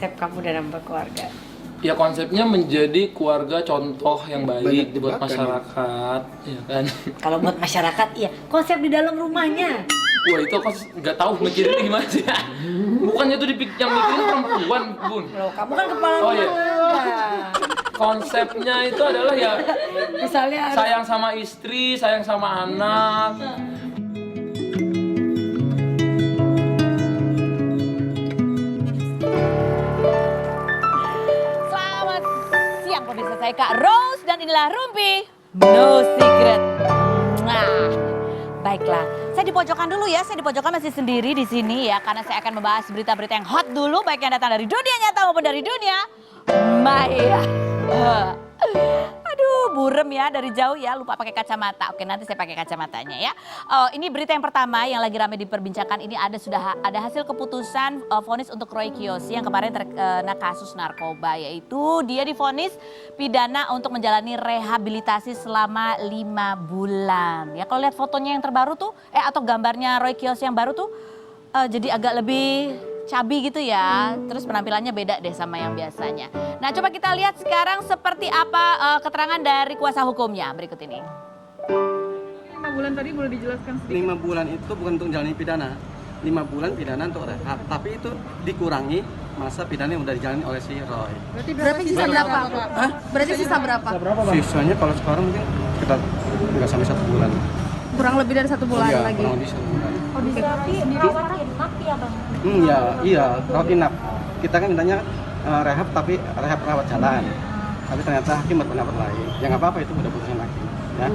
konsep kamu dalam berkeluarga? Ya konsepnya menjadi keluarga contoh yang baik buat masyarakat, ya kan? Kalau buat masyarakat, iya. Konsep di dalam rumahnya. Wah itu aku nggak tahu mikirinnya gimana sih ya. Bukannya tuh yang mikirin perempuan, Bun. Loh, kamu kan kepala Oh, rumah iya. tangga. Konsepnya itu adalah ya Misalnya harus sayang sama istri, sayang sama anak. Selamat siang pemirsa, saya Kak Rose dan inilah Rumpi No Secret. Nah, baiklah, saya di pojokan dulu ya. Saya di pojokan masih sendiri di sini ya, karena saya akan membahas berita-berita yang hot dulu, baik yang datang dari dunia nyata maupun dari dunia maya. Aduh, burem ya dari jauh ya, lupa pakai kacamata. Oke, nanti saya pakai kacamatanya ya. Ini berita yang pertama yang lagi ramai diperbincangkan, ini ada hasil keputusan vonis untuk Roy Kiyoshi yang kemarin terkena kasus narkoba, yaitu dia divonis pidana untuk menjalani rehabilitasi selama 5 bulan. Ya kalau lihat fotonya yang terbaru tuh, atau gambarnya Roy Kiyoshi yang baru tuh, jadi agak lebih cabi gitu ya, terus penampilannya beda deh sama yang biasanya. Nah coba kita lihat sekarang seperti apa keterangan dari kuasa hukumnya berikut ini. 5 bulan tadi boleh dijelaskan sedikit? 5 bulan itu bukan untuk menjalani pidana. 5 bulan pidana untuk rehab, tapi itu dikurangi masa pidana yang udah dijalani oleh si Roy. Berarti sisa berapa? Hah? Berarti sisa berapa? Sisanya kalau sekarang mungkin kita nggak sampai 1 bulan. Kurang lebih dari 1 bulan Iya, lagi. kurang lebih 1 bulan. Kondisi dirawat inap ya Bang? Iya, rawat inap. Kita kan mintanya rehab tapi rehab rawat jalan. Tapi ternyata hakim berpendapat lain. Ya nggak apa-apa, itu udah putusan hakim. Ya.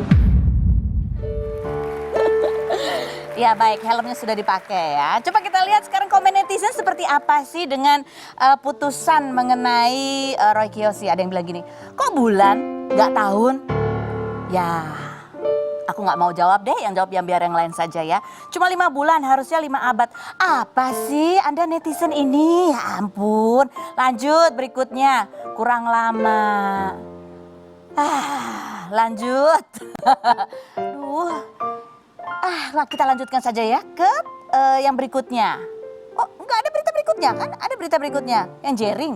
Ya baik, helmnya sudah dipakai ya. Coba kita lihat sekarang komen netizen seperti apa sih dengan putusan mengenai Roy Kiyoshi. Ada yang bilang gini, kok bulan, nggak tahun? Ya, aku nggak mau jawab deh, yang jawab yang biar yang lain saja ya. Cuma 5 bulan, harusnya 5 abad. Apa sih Anda netizen ini? Ya ampun, lanjut berikutnya. Kurang lama. Lanjut. Duh. Kita lanjutkan saja ya ke yang berikutnya. Oh, nggak ada berita berikutnya kan? Ada berita berikutnya yang jaring.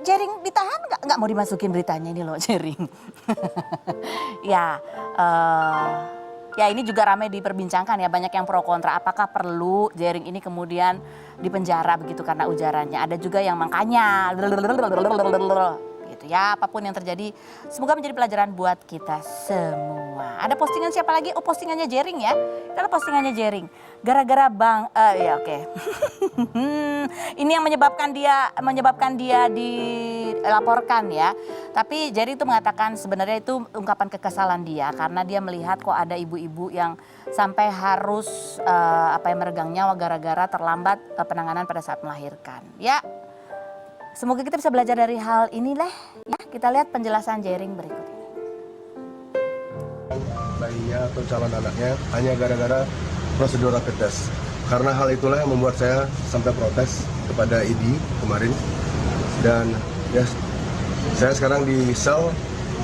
Jaring ditahan nggak mau dimasukin beritanya ini loh jaring. Ya, ya ini juga ramai diperbincangkan ya, banyak yang pro kontra. Apakah perlu jaring ini kemudian dipenjara begitu karena ujarannya? Ada juga yang makanya gitu ya. Apapun yang terjadi, semoga menjadi pelajaran buat kita semua. Ada postingan siapa lagi? Oh, postingannya Jering ya. Adalah postingannya Jering. Gara-gara Bang, ya oke. Ini yang menyebabkan dia dilaporkan ya. Tapi Jering itu mengatakan sebenarnya itu ungkapan kekesalan dia karena dia melihat kok ada ibu-ibu yang sampai harus meregang nyawa gara-gara terlambat penanganan pada saat melahirkan. Ya. Semoga kita bisa belajar dari hal ini lah. Ya, kita lihat penjelasan Jering berikut ini. Bayinya atau calon anaknya hanya gara-gara prosedur rapid test. Karena hal itulah yang membuat saya sampai protes kepada ID kemarin. Dan ya, saya sekarang di sel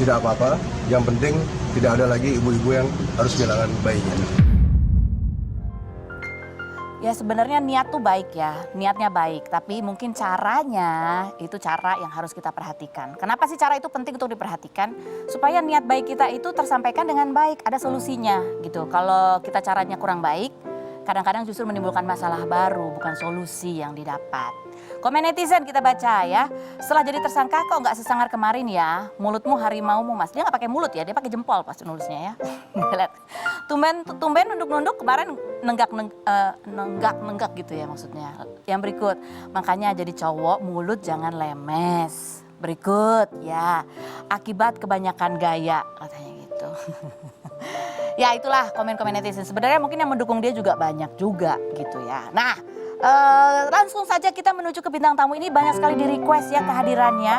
tidak apa-apa. Yang penting tidak ada lagi ibu-ibu yang harus kehilangan bayinya. Ya sebenarnya niat tuh baik ya, niatnya baik. Tapi mungkin caranya itu cara yang harus kita perhatikan. Kenapa sih cara itu penting untuk diperhatikan? Supaya niat baik kita itu tersampaikan dengan baik, ada solusinya gitu. Kalau kita caranya kurang baik, kadang-kadang justru menimbulkan masalah baru, bukan solusi yang didapat. Komen netizen kita baca ya. Setelah jadi tersangka kok nggak sesangar kemarin ya. Mulutmu harimaumu mas. Dia nggak pakai mulut ya, dia pakai jempol pasti nulisnya ya. Lihat. Tumben nunduk-nunduk kemarin nenggak gitu ya maksudnya. Yang berikut, makanya jadi cowok mulut jangan lemes. Berikut ya, akibat kebanyakan gaya katanya gitu. Ya itulah komen-komen netizen. Sebenarnya mungkin yang mendukung dia juga banyak juga gitu ya. Nah, langsung saja kita menuju ke bintang tamu ini. Banyak sekali di request ya kehadirannya.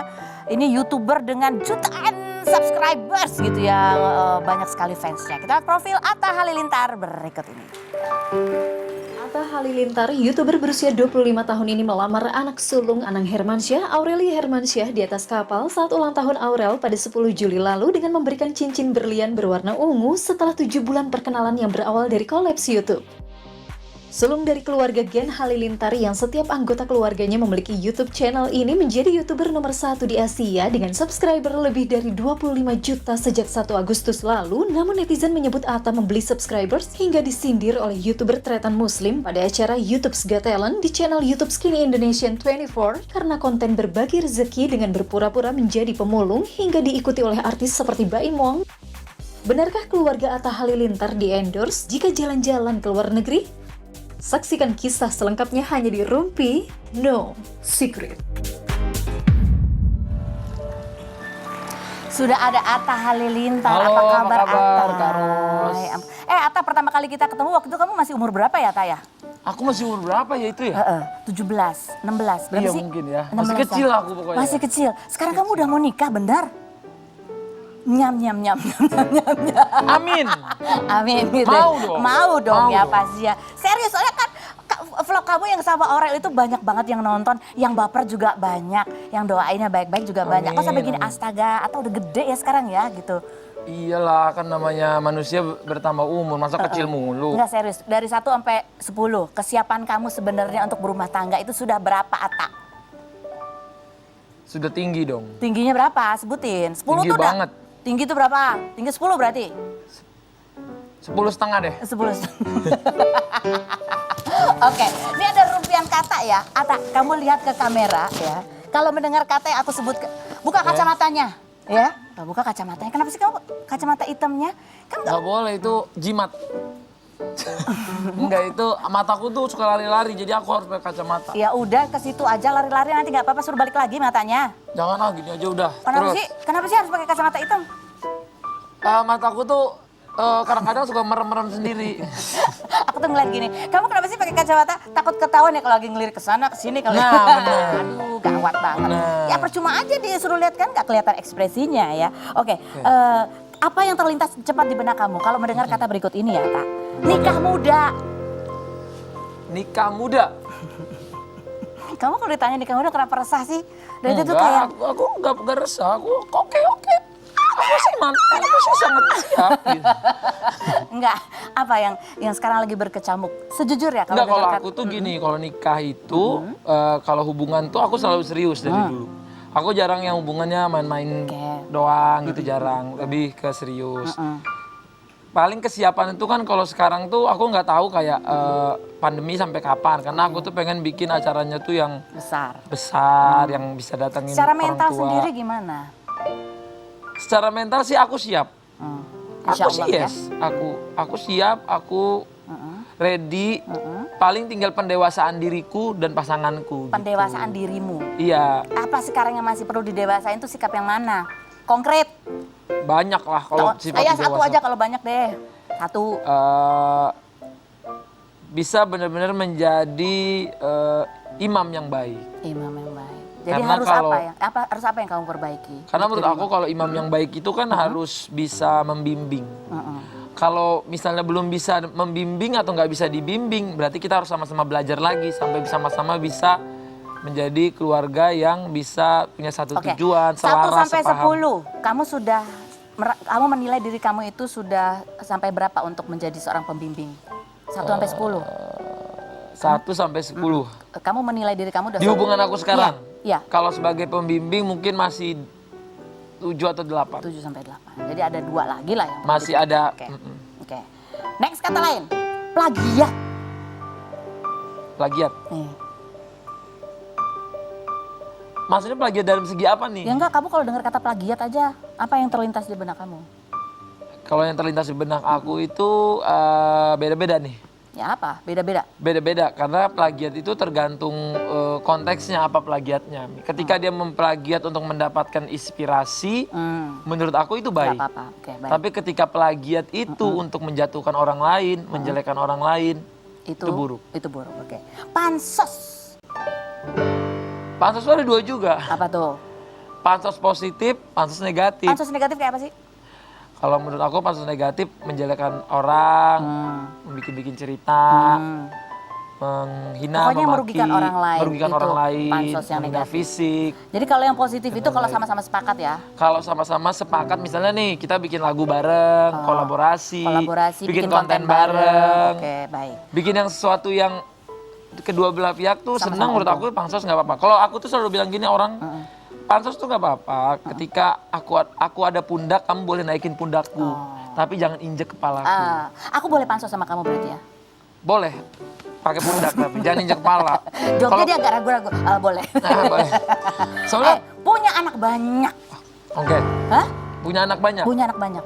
Ini YouTuber dengan jutaan subscribers gitu ya, banyak sekali fansnya. Kita lihat profil Atta Halilintar berikut ini. Atta Halilintar, YouTuber berusia 25 tahun ini melamar anak sulung Anang Hermansyah, Aureli Hermansyah di atas kapal saat ulang tahun Aurel pada 10 Juli lalu dengan memberikan cincin berlian berwarna ungu setelah 7 bulan perkenalan yang berawal dari kolaps YouTube. Sulung dari keluarga Gen Halilintar yang setiap anggota keluarganya memiliki YouTube channel ini menjadi YouTuber nomor 1 di Asia dengan subscriber lebih dari 25 juta sejak 1 Agustus lalu. Namun netizen menyebut Atta membeli subscribers hingga disindir oleh YouTuber tretan Muslim pada acara YouTube's Got Talent di channel YouTube Skinny Indonesian 24 karena konten berbagi rezeki dengan berpura-pura menjadi pemulung hingga diikuti oleh artis seperti Baim Wong. Benarkah keluarga Atta Halilintar di-endorse jika jalan-jalan ke luar negeri? Saksikan kisah selengkapnya hanya di Rumpi No Secret. Sudah ada Atta Halilintar. Halo, apa kabar apa kabar, Atta? Kak Ros? Atta, pertama kali kita ketemu waktu itu kamu masih umur berapa ya, Atta ya? Aku masih umur berapa ya itu ya? 17, 16, berapa Iya sih? mungkin ya. 16 Masih kecil tahun. aku pokoknya. Masih kecil. Sekarang kamu udah mau nikah, benar? Nyam. Amin. Amin gitu. Mau dong. Ya Mau dong. pasti ya. Serius, soalnya kan vlog kamu yang sama Aurel itu banyak banget yang nonton, yang baper juga banyak, yang doainnya baik-baik juga banyak. Kok sampai gini astaga, atau udah gede ya sekarang ya gitu. Iyalah, kan namanya manusia bertambah umur, masa kecil mulu. Enggak serius, dari 1 sampai 10, kesiapan kamu sebenarnya untuk berumah tangga itu sudah berapa, Atta? Sudah tinggi dong. Tingginya berapa? Sebutin. 10 Tinggi tuh udah. banget. Tinggi itu berapa? Tinggi 10 berarti? 10,5 deh. 10. Oke, ini ada rumpian kata ya. Atta, kamu lihat ke kamera ya. Kalau mendengar kata yang aku sebut, buka kacamatanya ya. Buka kacamatanya. Kenapa sih kamu kacamata hitamnya? Kan Gak boleh, itu jimat. Enggak, itu mataku tuh suka lari-lari, jadi aku harus pakai kacamata. ya udah ke situ aja lari-lari, nanti nggak apa-apa, suruh balik lagi matanya. Jangan gini aja udah. Kenapa sih harus pakai kacamata hitam? Mataku tuh kadang-kadang suka merem-merem sendiri. Aku tuh ngeliat gini, kamu kenapa sih pakai kacamata? Takut ketahuan ya kalau lagi ngelirik ke sana ke sini kalau. Nah, bener. Aduh, gawat banget. Bener. Ya percuma aja dia suruh lihat kan nggak kelihatan ekspresinya ya. Oke, apa yang terlintas cepat di benak kamu kalau mendengar kata berikut ini ya, Kak? Nikah muda. Nikah muda? Kamu kalau ditanya nikah muda kenapa resah sih? Dan itu tuh Enggak, kayak aku enggak resah, aku oke. Aku sih mantap, aku sih sangat siap gitu. enggak, apa yang sekarang lagi berkecamuk. Sejujurnya Enggak, kalau dengar aku tuh gini, kalau nikah itu kalau hubungan tuh aku selalu serius dari dulu. Aku jarang yang hubungannya main-main doang gitu, jarang, lebih ke serius. Paling kesiapan itu kan kalau sekarang tuh aku nggak tahu kayak pandemi sampai kapan, karena aku tuh pengen bikin acaranya tuh yang besar, yang bisa datangin secara orang mental tua. sendiri gimana? Secara mental sih aku siap. Insya Aku sih Allah, yes, aku siap, aku ready. Paling tinggal pendewasaan diriku dan pasanganku. Pendewasaan gitu. dirimu. Iya. Apa sekarang yang masih perlu didewasain tuh sikap yang mana? Konkret. Banyak lah kalau sifat Saya dewasa. satu aja kalau banyak deh. Satu. Bisa benar-benar menjadi imam yang baik. Imam yang baik. Jadi Karena harus kalau- harus apa yang kamu perbaiki? Karena menurut aku kalau imam yang baik itu kan harus bisa membimbing. Kalau misalnya belum bisa membimbing atau nggak bisa dibimbing, berarti kita harus sama-sama belajar lagi sampai sama-sama bisa menjadi keluarga yang bisa punya satu Oke. tujuan, 1 selaras, sampai sepaham. 10, kamu menilai diri kamu itu sudah sampai berapa untuk menjadi seorang pembimbing? 1 sampai 10. 1 sampai 10. Kamu menilai diri kamu udah Di hubungan aku sekarang? Iya. Kalau sebagai pembimbing mungkin masih 7 atau 8. 7 sampai 8. Jadi ada 2 lagi lah yang Masih ada. Oke. Oke. Next kata lain. Plagiat. Plagiat. Nih. Maksudnya plagiat dalam segi apa nih? Ya enggak, kamu kalau dengar kata plagiat aja, apa yang terlintas di benak kamu? Kalau yang terlintas di benak aku itu beda-beda nih. Ya apa? Beda-beda. Beda-beda karena plagiat itu tergantung konteksnya apa plagiatnya. Ketika dia memplagiat untuk mendapatkan inspirasi, menurut aku itu baik. Nggak apa-apa. Oke, baik. Tapi ketika plagiat itu untuk menjatuhkan orang lain, menjelekan orang lain, itu buruk. Itu buruk. Oke. Pansos. Pansos ada 2 juga. Apa tuh? Pansos positif, pansos negatif. Pansos negatif kayak apa sih? Kalau menurut aku pansos negatif menjelekan orang, bikin cerita. menghina, Pokoknya memaki, merugikan orang lain. merugikan Itu orang lain, pansos yang menghina negatif. fisik. Jadi kalau yang positif itu kalau sama-sama sepakat ya. Kalau sama-sama sepakat misalnya nih kita bikin lagu bareng, kolaborasi, bikin konten bareng, Oke, baik. bikin yang sesuatu yang kedua belah pihak tuh Sama-sama senang, menurut aku pansos nggak apa-apa. Kalau aku tuh selalu bilang gini orang, pansos tuh nggak apa-apa. Ketika aku ada pundak, kamu boleh naikin pundakku, tapi jangan injek kepalaku. Aku boleh pansos sama kamu berarti ya? Boleh, pakai pundak tapi jangan injek kepala. Jawabnya dia agak ragu-ragu. Boleh. Nah, boleh. Soalnya, Punya anak banyak. oke, Hah? punya anak banyak. Punya anak banyak.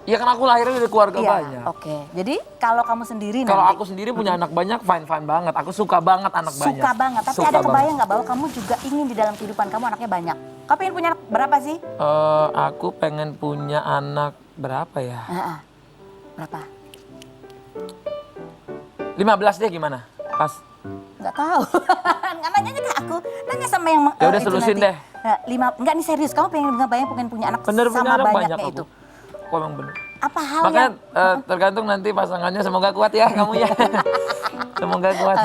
Ya kan aku lahirnya dari keluarga Iya, banyak. oke. Jadi kalau kamu sendiri Kalau nanti aku sendiri punya anak banyak, fine banget. Aku suka banget anak banyak. suka banget, tapi Suka ada kebayang banget. nggak bahwa kamu juga ingin di dalam kehidupan kamu anaknya banyak? Kamu pengen punya anak berapa sih? Aku pengen punya anak berapa ya? Berapa? 15 deh gimana? Pas. Nggak tahu. Nggak nanya ke aku, nanya sama yang Ya udah itu terusin nanti. deh. Enggak nih serius, kamu pengen punya anak Bener sama punya anak banyaknya banyak itu. Aku emang bener. Apa hal Makanya yang tergantung nanti pasangannya, semoga kuat ya kamu ya. Semoga kuat.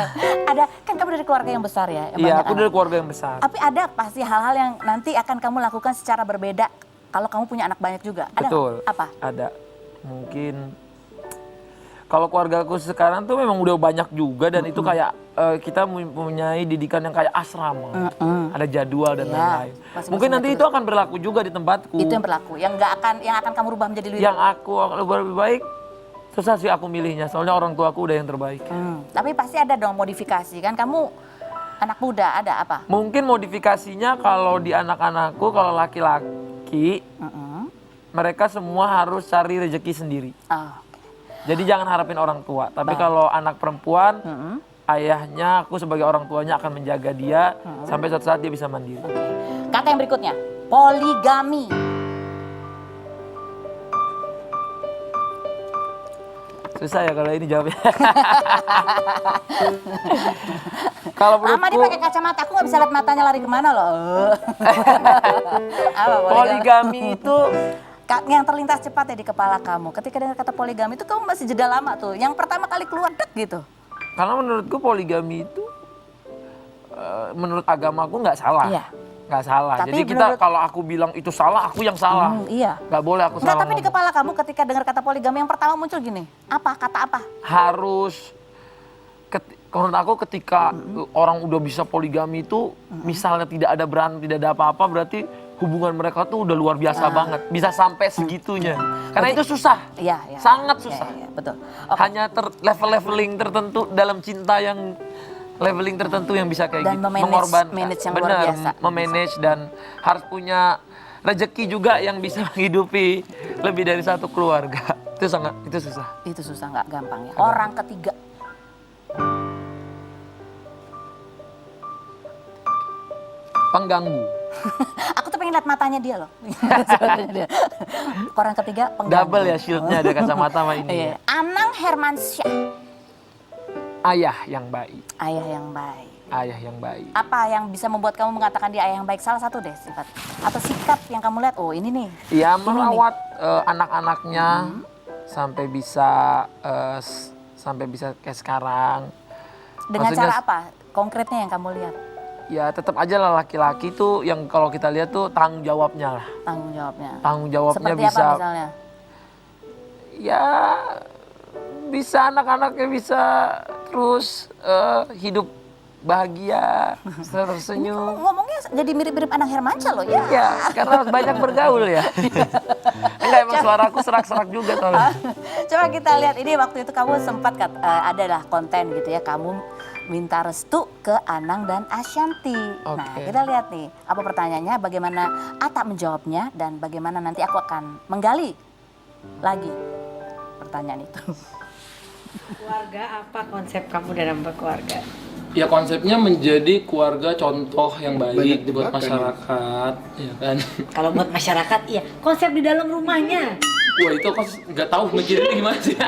ada kan kamu dari keluarga yang besar ya? Yang Iya, banyak aku anak. dari keluarga yang besar. Tapi ada pasti hal-hal yang nanti akan kamu lakukan secara berbeda kalau kamu punya anak banyak juga. Ada nggak? Betul. Apa? Ada. Mungkin kalau keluarga aku sekarang tuh memang udah banyak juga dan itu kayak kita mempunyai didikan yang kayak asrama. Ada jadwal dan Iya, lain-lain. masing-masing Mungkin nanti betul. itu akan berlaku juga di tempatku. Itu yang berlaku. Yang akan kamu rubah menjadi lebih Yang aku lebih baik susah sih aku milihnya. Soalnya orang tua aku udah yang terbaik. Tapi pasti ada dong modifikasi kan, kamu anak muda ada apa? Mungkin modifikasinya kalau di anak-anakku, kalau laki-laki, mereka semua harus cari rezeki sendiri. Oh, Jadi jangan harapin orang tua. Tapi kalau anak perempuan, ayahnya, aku sebagai orang tuanya akan menjaga dia sampai suatu saat dia bisa mandiri. kata yang berikutnya, poligami. Susah ya kalau ini jawabnya. Kalau Lama dia menurutku, pakai kacamata, aku nggak bisa lihat matanya lari kemana loh. Apa poligami itu yang terlintas cepat ya di kepala kamu. Ketika dengar kata poligami itu kamu masih jeda lama tuh. Yang pertama kali keluar dek gitu. karena menurutku poligami itu menurut agamaku nggak salah. Iya. Nggak salah. Tapi Jadi kita menurut- kalau aku bilang itu salah, aku yang salah. Iya. Nggak boleh aku Enggak, salah. tapi di ngomong. kepala kamu ketika dengar kata poligami yang pertama muncul gini. Apa? Kata apa? Harus menurut aku ketika orang udah bisa poligami itu misalnya tidak ada berantem, tidak ada apa-apa, berarti hubungan mereka tuh udah luar biasa banget. Bisa sampai segitunya. Karena itu susah. Iya, iya. Sangat susah. Iya, iya, betul. Oke. Hanya leveling tertentu dalam cinta yang leveling tertentu yang bisa kayak Dan gitu. manage yang luar Benar, biasa. memanage dan harus punya rezeki juga yang bisa menghidupi lebih dari satu keluarga. Itu susah. Itu susah, nggak gampang ya. Orang ketiga. Pengganggu. Aku tuh pengen lihat matanya dia loh. Orang ketiga pengganggu. Double ya shieldnya, ada kacamata sama ini. Iya. ya. Anang Hermansyah. Ayah yang baik. Ayah yang baik. Ayah yang baik. Apa yang bisa membuat kamu mengatakan dia ayah yang baik? Salah satu deh sifat. Atau sikap yang kamu lihat, oh ini nih. Ya merawat anak-anaknya sampai bisa kayak sekarang. Dengan Maksudnya, cara apa? Konkretnya yang kamu lihat. Ya tetap aja lah laki-laki tuh yang kalau kita lihat tuh tanggung jawabnya lah. Tanggung jawabnya. Tanggung jawabnya Seperti bisa. apa misalnya? Ya bisa anak-anaknya bisa terus hidup bahagia, tersenyum. Ngomongnya jadi mirip-mirip Anang Hermansyah loh ya. Ya, karena banyak bergaul ya. Enggak, emang suaraku serak-serak juga soalnya. Coba kita lihat ini waktu itu kamu sempat adalah konten gitu ya, kamu minta restu ke Anang dan Ashanti. Nah, Oke. kita lihat nih apa pertanyaannya, bagaimana Ata menjawabnya dan bagaimana nanti aku akan menggali lagi pertanyaan itu. Keluarga, apa konsep kamu dalam berkeluarga? Ya konsepnya menjadi keluarga contoh yang Banyak baik buat dimakan. masyarakat, ya kan? Kalau buat masyarakat, iya. Konsep di dalam rumahnya. Wah itu kok nggak tahu mikirin gimana sih?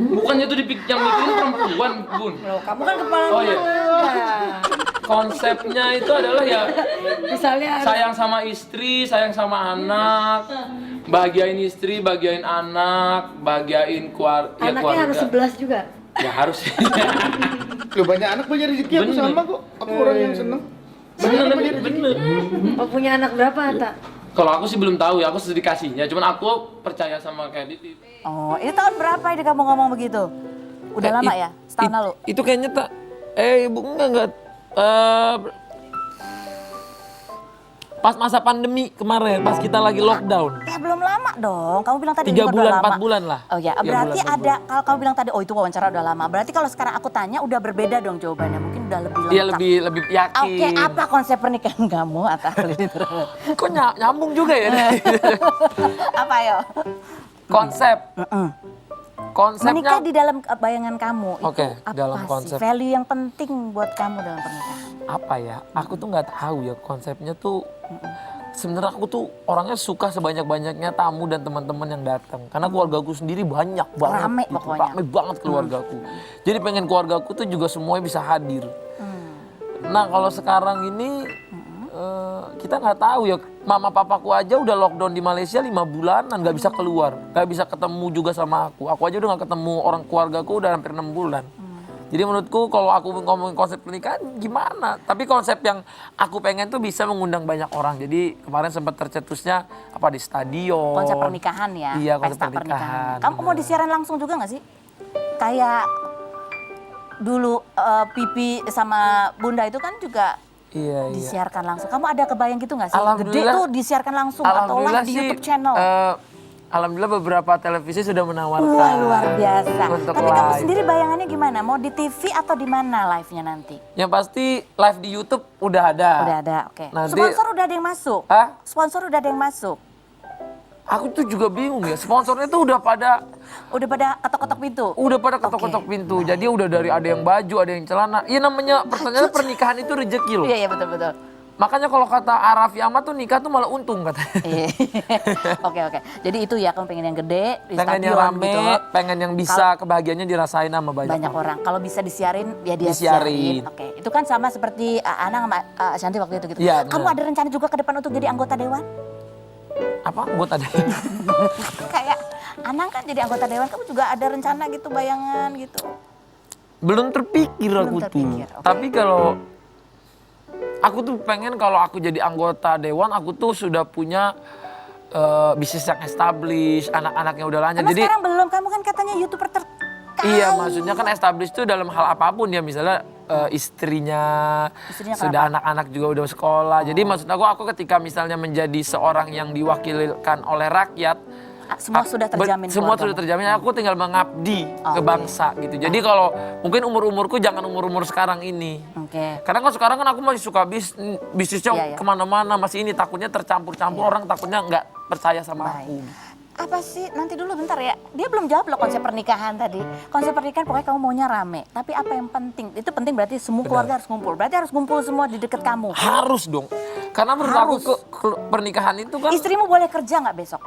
Bukannya itu yang mikirin perempuan, Bun. Loh, kamu kan kepala Oh, iya. keluarga. Konsepnya itu adalah ya Misalnya harus sayang sama istri, sayang sama anak, bahagiain istri, bahagiain anak, bahagiain anaknya keluarga. harus 11 juga. Ya harus. Loh, banyak anak banyak rezeki, aku Bener. sama kok. Aku orang yang seneng. Bener. Oh, punya anak berapa, Ata? Kalau aku sih belum tahu ya, aku sudah dikasihnya. Cuman aku percaya sama kayak Diti. Oh, ini tahun berapa ini kamu ngomong begitu? Udah lama ya? Setahun lalu? Itu kayaknya tak. Ibu enggak. Pas masa pandemi kemarin, pas kita lagi lockdown. Ya belum lama dong. Kamu bilang tadi 3 udah bulan, lama. 4 bulan lah. Oh ya, 3 berarti bulan, 4 ada kalau kamu bilang tadi itu wawancara udah lama. Berarti kalau sekarang aku tanya udah berbeda dong jawabannya. Mungkin udah lebih lengkap. Iya lebih yakin. Oke, apa konsep pernikahan kamu Atta Halilintar? Kok nyambung juga ya? Apa yo? Konsep. Konsepnya. Menikah di dalam bayangan kamu Oke, itu apa dalam sih? konsep. Value yang penting buat kamu dalam pernikahan? Apa ya? Aku tuh nggak tahu ya konsepnya tuh. Sebenarnya aku tuh orangnya suka sebanyak-banyaknya tamu dan teman-teman yang datang. Karena keluargaku sendiri banyak banget. Rame gitu. pokoknya. Rame banget keluargaku. Jadi pengen keluargaku tuh juga semuanya bisa hadir. Nah kalau sekarang ini kita nggak tahu ya. Mama papaku aja udah lockdown di Malaysia 5 bulanan nggak bisa keluar. Nggak bisa ketemu juga sama aku. Aku aja udah nggak ketemu orang keluargaku udah hampir 6 bulan. Jadi menurutku kalau aku ngomongin konsep pernikahan gimana? Tapi konsep yang aku pengen tuh bisa mengundang banyak orang. Jadi kemarin sempat tercetusnya apa di stadion. Konsep pernikahan ya? Iya, konsep pesta pernikahan. Kamu mau disiaran langsung juga nggak sih? Kayak dulu Pipi sama Bunda itu kan juga Iya. disiarkan langsung. Kamu ada kebayang gitu nggak sih? Gede Alhamdulillah- tuh disiarkan langsung atau live di YouTube channel? Alhamdulillah beberapa televisi sudah menawarkan. Wah, luar biasa. Untuk Tapi kamu live. sendiri bayangannya gimana? Mau di TV atau di mana live-nya nanti? Yang pasti live di YouTube udah ada. Udah ada, oke. Nanti- Sponsor udah ada yang masuk? Hah? Sponsor udah ada yang masuk? Aku tuh juga bingung ya. Sponsornya tuh udah pada ketok-ketok pintu? Udah pada ketok-ketok pintu. Jadi udah dari ada yang baju, ada yang celana. Iya namanya pertanyaannya pernikahan itu rezeki loh. Iya, betul-betul. Makanya kalau kata Arafi Ahmad tuh nikah tuh malah untung katanya. Iya. Oke. Jadi itu ya, kamu pengen yang gede, di Pengen yang stadion rame, gitu. pengen yang bisa kebahagiaannya dirasain sama banyak Orang. Kalau bisa disiarin, ya dia Disiarin. siarin. Oke. Itu kan sama seperti Ana sama Shanti waktu itu gitu. Iya, Kamu benar. ada rencana juga ke depan untuk jadi anggota dewan? Apa? Buat ada. Kayak Anang kan jadi anggota dewan, kamu juga ada rencana gitu, bayangan gitu? Belum terpikir aku terpikir, tuh. oke. Tapi kalau aku tuh pengen kalau aku jadi anggota dewan, aku tuh sudah punya bisnis yang established, anak-anaknya udah lanjut. Emang Jadi sekarang belum, kamu kan katanya YouTuber terkaya. iya, maksudnya kan established tuh dalam hal apapun ya, misalnya istrinya sudah anak-anak juga udah sekolah. Jadi maksud aku ketika misalnya menjadi seorang yang diwakilkan oleh rakyat, Semua sudah terjamin. semua keluargamu. sudah terjamin. Aku tinggal mengabdi ke bangsa gitu. Jadi kalau mungkin umur-umurku jangan umur-umur sekarang ini. Oke. Karena kalau sekarang kan aku masih suka bisnisnya Iya, iya. kemana-mana, masih ini takutnya tercampur-campur, orang takutnya nggak percaya sama aku. Apa sih, nanti dulu bentar ya. Dia belum jawab loh konsep pernikahan tadi. Konsep pernikahan pokoknya kamu maunya rame. Tapi apa yang penting? Itu penting berarti semua keluarga harus ngumpul. Berarti harus ngumpul semua di dekat kamu. Harus dong. Karena menurut aku pernikahan itu kan Istrimu boleh kerja nggak besok?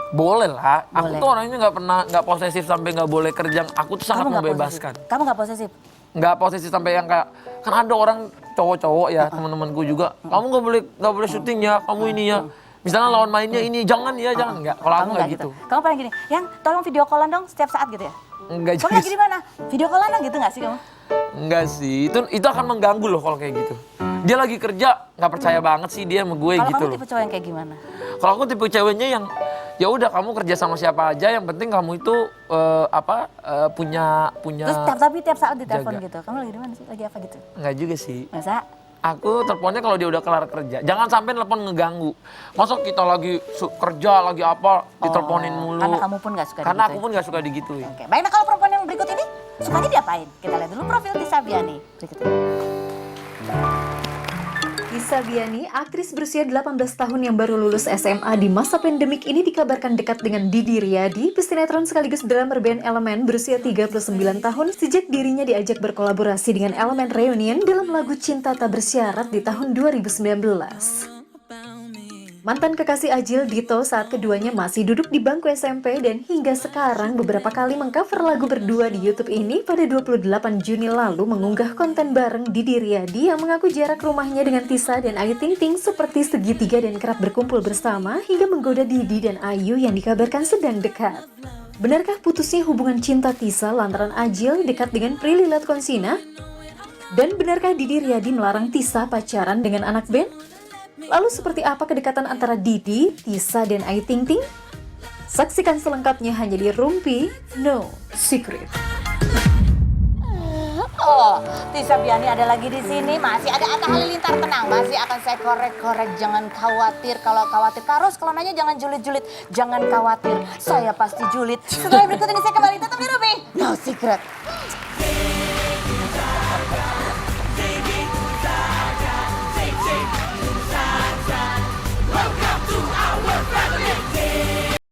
boleh lah. Aku Boleh. tuh orangnya nggak posesif sampai nggak boleh kerja. Aku tuh sangat Kamu nggak membebaskan. posesif? Kamu nggak posesif? Nggak posesif sampai yang kayak kan ada orang cowok-cowok ya teman-temanku juga. Kamu nggak boleh syuting ya. Kamu ini ya. Misalnya lawan mainnya ini jangan ya jangan nggak. Kalau aku Kamu nggak nggak gitu. Kamu paling gini, yang tolong video callan dong setiap saat gitu ya? Enggak Kamu juga. lagi di mana? Video callan dong gitu nggak sih kamu? Enggak sih. Itu akan mengganggu loh kalau kayak gitu. Dia lagi kerja nggak percaya banget sih dia sama gue Kalau gitu kamu loh. tipe cowok yang kayak gimana? Kalau aku tipe ceweknya yang ya udah kamu kerja sama siapa aja, yang penting kamu itu punya Terus tiap saat ditelepon jaga. gitu. Kamu lagi di mana sih? Lagi apa gitu? Enggak juga sih. Masa? Aku teleponnya kalau dia udah kelar kerja. Jangan sampai telepon ngeganggu. Masa kita lagi kerja, lagi apa, diteleponin mulu. Karena kamu pun nggak suka Karena aku digituin. pun nggak suka digituin. Oke, baiklah kalau perempuan yang berikut ini sukanya diapain? Kita lihat dulu profil Tisa Biani berikut ini. Tisa Biani, aktris berusia 18 tahun yang baru lulus SMA di masa pandemik ini dikabarkan dekat dengan Didi Riyadi, pesinetron sekaligus drummer band Elemen berusia 39 tahun sejak dirinya diajak berkolaborasi dengan Elemen Reunion dalam lagu Cinta Tak Bersyarat di tahun 2019. Mantan kekasih Ajil Dito saat keduanya masih duduk di bangku SMP dan hingga sekarang beberapa kali mengcover lagu berdua di YouTube ini pada 28 Juni lalu mengunggah konten bareng Didi Riyadi yang mengaku jarak rumahnya dengan Tisa dan Ayu Ting Ting seperti segitiga dan kerap berkumpul bersama hingga menggoda Didi dan Ayu yang dikabarkan sedang dekat. Benarkah putusnya hubungan cinta Tisa lantaran Ajil dekat dengan Prilly Latukonsina? Dan benarkah Didi Riyadi melarang Tisa pacaran dengan anak band? Lalu seperti apa kedekatan antara Didi, Tisa, dan Ayu Ting Ting? Saksikan selengkapnya hanya di Rumpi No Secret. Oh, Tisa Biani ada lagi di sini. Masih ada Atta Halilintar, tenang. Masih akan saya korek-korek. Jangan khawatir. Kalau khawatir, kalau nanya jangan julid-julid. Jangan khawatir, saya pasti julid. Setelah berikut ini saya kembali tetap di Rumpi No Secret.